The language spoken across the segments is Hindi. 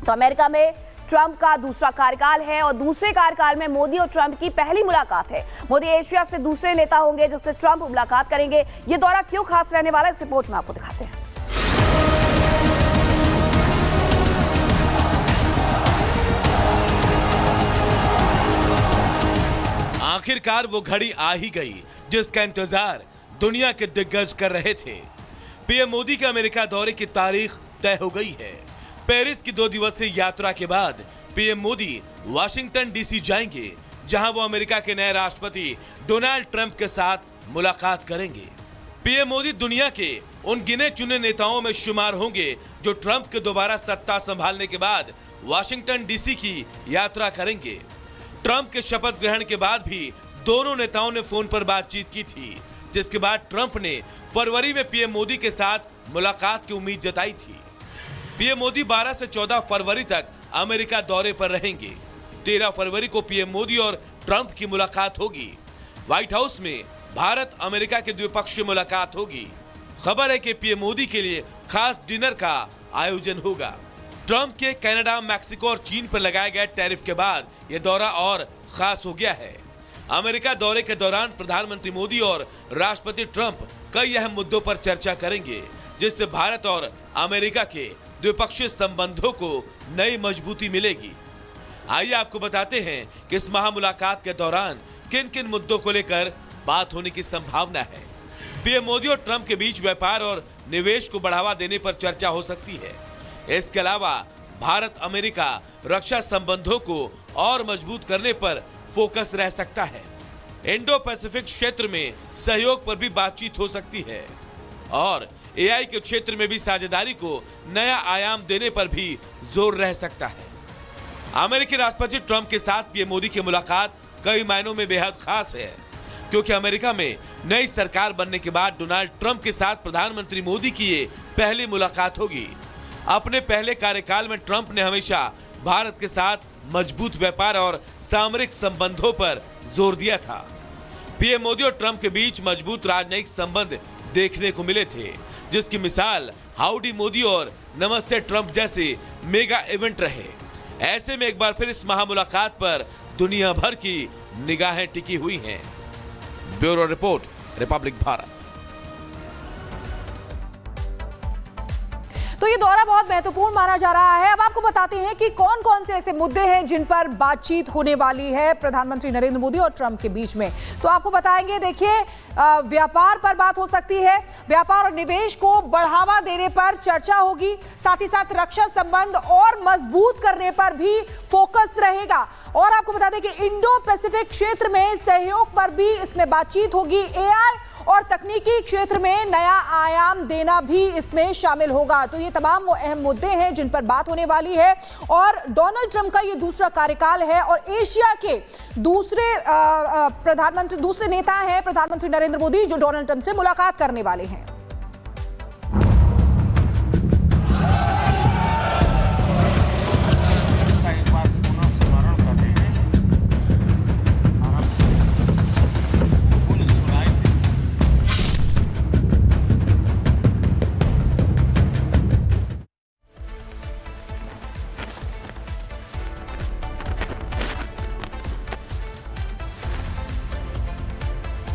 तो अमेरिका में ट्रंप का दूसरा कार्यकाल है और दूसरे कार्यकाल में मोदी और ट्रंप की पहली मुलाकात है। मोदी एशिया से दूसरे नेता होंगे जिससे ट्रंप मुलाकात करेंगे। ये दौरा क्यों खास रहने वाला है, इस रिपोर्ट में आपको दिखाते हैं। आखिरकार वो घड़ी आ ही गई जिसका इंतजार दुनिया के दिग्गज कर रहे थे। पीएम मोदी के अमेरिका दौरे की तारीख तय हो गई है। पेरिस की 2 दिवसीय यात्रा के बाद पीएम मोदी वाशिंगटन डीसी जाएंगे, जहां वो अमेरिका के नए राष्ट्रपति डोनाल्ड ट्रंप के साथ मुलाकात करेंगे। पीएम मोदी दुनिया के उन गिने चुने नेताओं में शुमार होंगे जो ट्रंप के दोबारा सत्ता संभालने के बाद वाशिंगटन डीसी की यात्रा करेंगे। ट्रंप के शपथ ग्रहण के बाद भी दोनों नेताओं ने फोन पर बातचीत की थी, जिसके बाद ट्रंप ने फरवरी में पीएम मोदी के साथ मुलाकात की उम्मीद जताई थी। पीएम मोदी 12 से 14 फरवरी तक अमेरिका दौरे पर रहेंगे। 13 फरवरी को पीएम मोदी और ट्रंप की मुलाकात होगी। व्हाइट हाउस में भारत अमेरिका की द्विपक्षीय मुलाकात होगी। खबर है कि पीएम मोदी के लिए खास डिनर का आयोजन होगा। ट्रंप के कनाडा, मैक्सिको और चीन पर लगाए गए टैरिफ के बाद यह दौरा और खास हो गया है। अमेरिका दौरे के दौरान प्रधानमंत्री मोदी और राष्ट्रपति ट्रंप कई अहम मुद्दों पर चर्चा करेंगे, जिससे भारत और अमेरिका के द्विपक्षीय संबंधों को नई मजबूती मिलेगी। आइए आपको बताते हैं कि इस महामुलाकात के दौरान किन किन मुद्दों को लेकर बात होने की संभावना है। पीएम मोदी और ट्रंप के बीच व्यापार और निवेश को बढ़ावा देने पर चर्चा हो सकती है। इसके अलावा भारत अमेरिका रक्षा संबंधों को और मजबूत करने पर फोकस रह सकता है। इंडो पैसिफिक क्षेत्र में सहयोग पर भी बातचीत हो सकती है और एआई के क्षेत्र में भी साझेदारी को नया आयाम देने पर भी जोर रह सकता है। अमेरिकी राष्ट्रपति ट्रंप के साथ पीएम मोदी की मुलाकात कई मायनों में बेहद खास है, क्योंकि अमेरिका में नई सरकार बनने के बाद डोनाल्ड ट्रंप के साथ प्रधानमंत्री मोदी की ये पहली मुलाकात होगी। अपने पहले कार्यकाल में ट्रंप ने हमेशा भारत के साथ मजबूत व्यापार और सामरिक संबंधों पर जोर दिया था। पीएम मोदी और ट्रंप के बीच मजबूत राजनयिक संबंध देखने को मिले थे, जिसकी मिसाल हाउडी मोदी और नमस्ते ट्रंप जैसे मेगा इवेंट रहे। ऐसे में एक बार फिर इस महामुलाकात पर दुनिया भर की निगाहें टिकी हुई हैं। Bureau report, Republic Bharat. तो ये दौरा बहुत महत्वपूर्ण माना जा रहा है। अब आपको बताते हैं कि कौन कौन से ऐसे मुद्दे हैं जिन पर बातचीत होने वाली है प्रधानमंत्री नरेंद्र मोदी और ट्रंप के बीच में। तो आपको बताएंगे, देखिए, व्यापार पर बात हो सकती है। व्यापार और निवेश को बढ़ावा देने पर चर्चा होगी। साथ ही साथ रक्षा संबंध और मजबूत करने पर भी फोकस रहेगा। और आपको बता दें कि इंडो पैसिफिक क्षेत्र में सहयोग पर भी इसमें बातचीत होगी। एआई और तकनीकी क्षेत्र में नया आयाम देना भी इसमें शामिल होगा। तो ये तमाम वो अहम मुद्दे हैं जिन पर बात होने वाली है। और डोनाल्ड ट्रंप का ये दूसरा कार्यकाल है और एशिया के दूसरे नेता हैं प्रधानमंत्री नरेंद्र मोदी, जो डोनाल्ड ट्रंप से मुलाकात करने वाले हैं।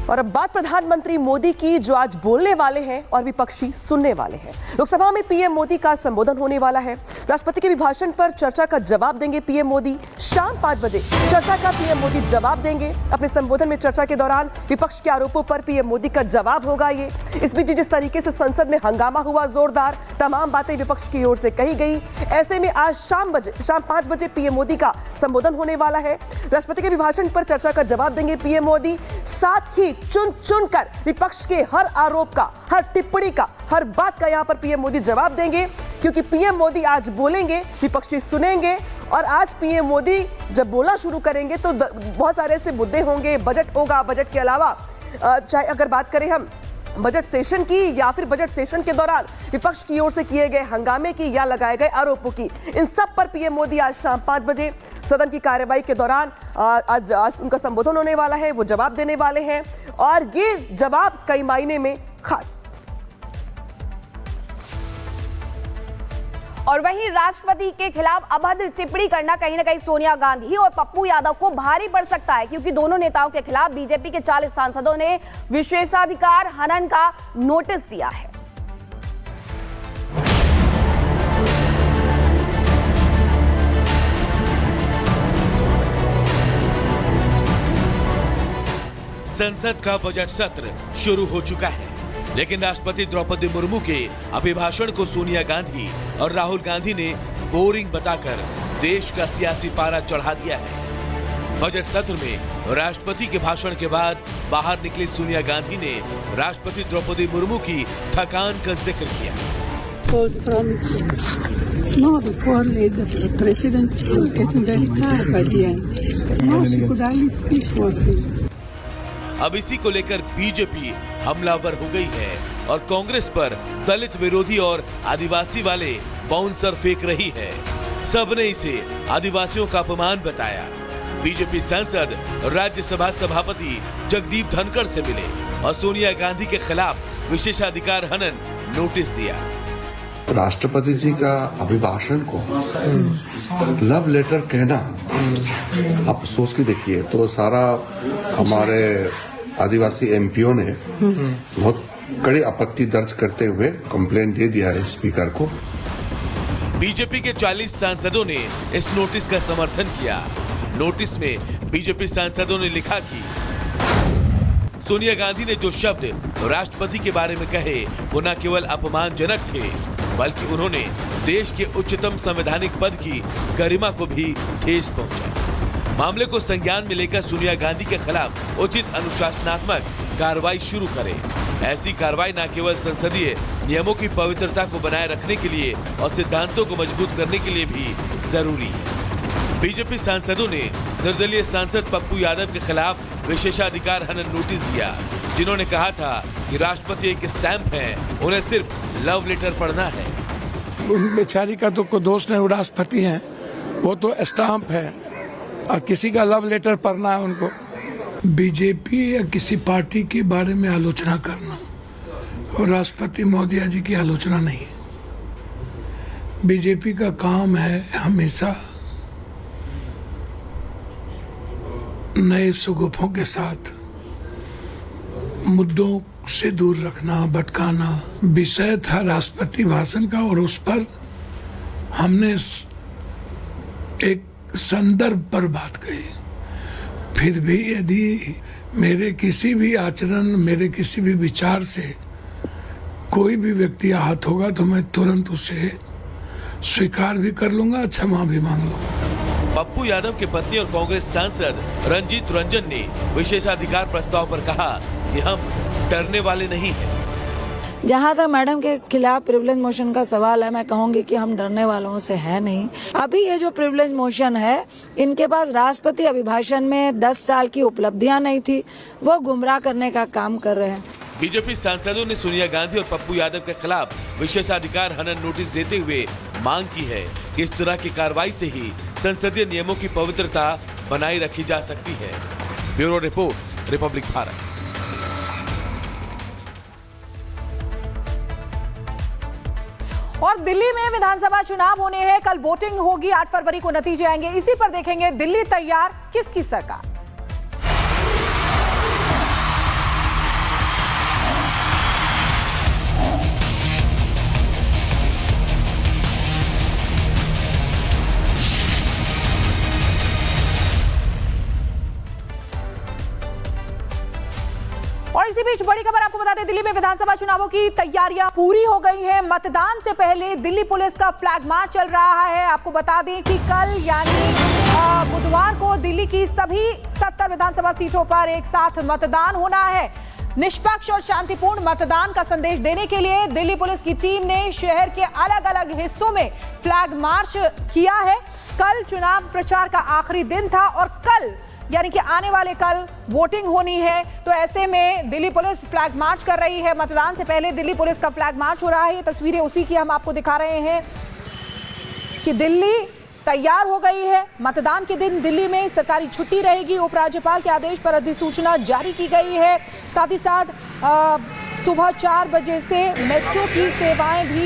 और अब बात प्रधानमंत्री मोदी की, जो आज बोलने वाले हैं और विपक्षी सुनने वाले हैं। लोकसभा में पीएम मोदी का संबोधन होने वाला है। राष्ट्रपति के अभिभाषण पर चर्चा का जवाब देंगे पीएम मोदी। शाम 5 बजे चर्चा का पीएम मोदी जवाब देंगे। अपने संबोधन में चर्चा के दौरान विपक्ष के आरोपों पर पीएम मोदी का जवाब होगा। ये इस बीच जिस तरीके से संसद में हंगामा हुआ जोरदार, तमाम बातें विपक्ष की ओर से कही गई। ऐसे में आज शाम 5 बजे पीएम मोदी का संबोधन होने वाला है। राष्ट्रपति के अभिभाषण पर चर्चा का जवाब देंगे पीएम मोदी। साथ ही चुन चुनकर विपक्ष के हर आरोप का, हर टिप्पणी का, हर बात का यहां पर पीएम मोदी जवाब देंगे, क्योंकि पीएम मोदी आज बोलेंगे, विपक्षी सुनेंगे। और आज पीएम मोदी जब बोलना शुरू करेंगे तो बहुत सारे ऐसे मुद्दे होंगे। बजट होगा, बजट के अलावा चाहे अगर बात करें हम बजट सेशन की या फिर बजट सेशन के दौरान विपक्ष की ओर से किए गए हंगामे की या लगाए गए आरोपों की, इन सब पर पीएम मोदी आज शाम 5 बजे सदन की कार्यवाही के दौरान आज उनका संबोधन होने वाला है, वो जवाब देने वाले हैं। और ये जवाब कई मायने में खास। और वहीं राष्ट्रपति के खिलाफ अभद्र टिप्पणी करना कहीं ना कहीं सोनिया गांधी और पप्पू यादव को भारी पड़ सकता है, क्योंकि दोनों नेताओं के खिलाफ बीजेपी के 40 सांसदों ने विशेषाधिकार हनन का नोटिस दिया है। संसद का बजट सत्र शुरू हो चुका है, लेकिन राष्ट्रपति द्रौपदी मुर्मू के अभिभाषण को सोनिया गांधी और राहुल गांधी ने बोरिंग बताकर देश का सियासी पारा चढ़ा दिया है। बजट सत्र में राष्ट्रपति के भाषण के बाद बाहर निकली सोनिया गांधी ने राष्ट्रपति द्रौपदी मुर्मू की थकान का जिक्र किया। No, before the president was getting very tired by the end. No, she could only speak for him. अब इसी को लेकर बीजेपी हमलावर हो गई है और कांग्रेस पर दलित विरोधी और आदिवासी वाले बाउंसर फेंक रही है। सबने इसे आदिवासियों का अपमान बताया। बीजेपी सांसद राज्यसभा सभापति जगदीप धनखड़ से मिले और सोनिया गांधी के खिलाफ विशेषाधिकार हनन नोटिस दिया। राष्ट्रपति जी का अभिभाषण को लव लेटर कहना, आप सोच के देखिए, तो सारा हमारे आदिवासी एमपीओ ने बहुत कड़ी आपत्ति दर्ज करते हुए कंप्लेंट दे दिया है स्पीकर को। बीजेपी के 40 सांसदों ने इस नोटिस का समर्थन किया। नोटिस में बीजेपी सांसदों ने लिखा कि सोनिया गांधी ने जो शब्द राष्ट्रपति के बारे में कहे वो न केवल अपमानजनक थे, बल्कि उन्होंने देश के उच्चतम संवैधानिक पद की गरिमा को भी ठेस पहुंचाई। मामले को संज्ञान में लेकर सोनिया गांधी के खिलाफ उचित अनुशासनात्मक कार्रवाई शुरू करें। ऐसी कार्रवाई न केवल संसदीय नियमों की पवित्रता को बनाए रखने के लिए और सिद्धांतों को मजबूत करने के लिए भी जरूरी है। बीजेपी सांसदों ने निर्दलीय सांसद पप्पू यादव के खिलाफ विशेषाधिकार हनन नोटिस दिया, जिन्होंने कहा था कि राष्ट्रपति एक स्टैंप है, उन्हें सिर्फ लव लेटर पढ़ना है। उन बेचारी का तो कोई दोष नहीं, वो राष्ट्रपति हैं, वो तो स्टाम्प है और किसी का लव लेटर पढ़ना है उनको। बीजेपी या किसी पार्टी के बारे में आलोचना करना और राष्ट्रपति महोदया जी की आलोचना नहीं है। बीजेपी का काम है हमेशा नए सुगुफों के साथ मुद्दों से दूर रखना, भटकाना। विषय था राष्ट्रपति भाषण का और उस पर हमने एक संदर्भ पर बात कही। फिर भी यदि मेरे किसी भी आचरण, मेरे किसी भी विचार से कोई भी व्यक्ति आहत होगा तो मैं तुरंत उसे स्वीकार भी कर लूंगा, क्षमा भी मांग लूंगा। पप्पू यादव की पत्नी और कांग्रेस सांसद रंजीत रंजन ने विशेषाधिकार प्रस्ताव पर कहा कि हम डरने वाले नहीं हैं। जहाँ तक मैडम के खिलाफ प्रिविलेज मोशन का सवाल है, मैं कहूंगी कि हम डरने वालों से है नहीं। अभी ये जो प्रिविलेज मोशन है, इनके पास राष्ट्रपति अभिभाषण में 10 साल की उपलब्धियां नहीं थी, वो गुमराह करने का काम कर रहे हैं। बीजेपी सांसदों ने सोनिया गांधी और पप्पू यादव के खिलाफ विशेषाधिकार हनन नोटिस देते हुए मांग की है कि इस तरह की कार्रवाई से ही संसदीय नियमों की पवित्रता बनाई रखी जा सकती है। Bureau report, Republic Bharat. और दिल्ली में विधानसभा चुनाव होने हैं, कल वोटिंग होगी, 8 फरवरी को नतीजे आएंगे। इसी पर देखेंगे दिल्ली तैयार, किसकी सरकार। और इसी बीच बड़ी खबर आपको बता दें, दिल्ली में विधानसभा चुनावों की तैयारियां पूरी हो गई हैं। मतदान से पहले दिल्ली पुलिस का फ्लैग मार्च चल रहा है। आपको बता दें कि कल यानी बुधवार को दिल्ली की सभी 70 विधानसभा सीटों पर एक साथ मतदान होना है। निष्पक्ष और शांतिपूर्ण मतदान का संदेश देने के लिए दिल्ली पुलिस की टीम ने शहर के अलग अलग हिस्सों में फ्लैग मार्च किया है। कल चुनाव प्रचार का आखिरी दिन था और कल यानी कि आने वाले कल वोटिंग होनी है, तो ऐसे में दिल्ली पुलिस फ्लैग मार्च कर रही है। मतदान से पहले दिल्ली पुलिस का फ्लैग मार्च हो रहा है। ये तस्वीरें उसी की हम आपको दिखा रहे हैं कि दिल्ली तैयार हो गई है। मतदान के दिन दिल्ली में सरकारी छुट्टी रहेगी। उपराज्यपाल के आदेश पर अधिसूचना जारी की गई है। साथ ही साथ सुबह 4 बजे से मेट्रो की सेवाएं भी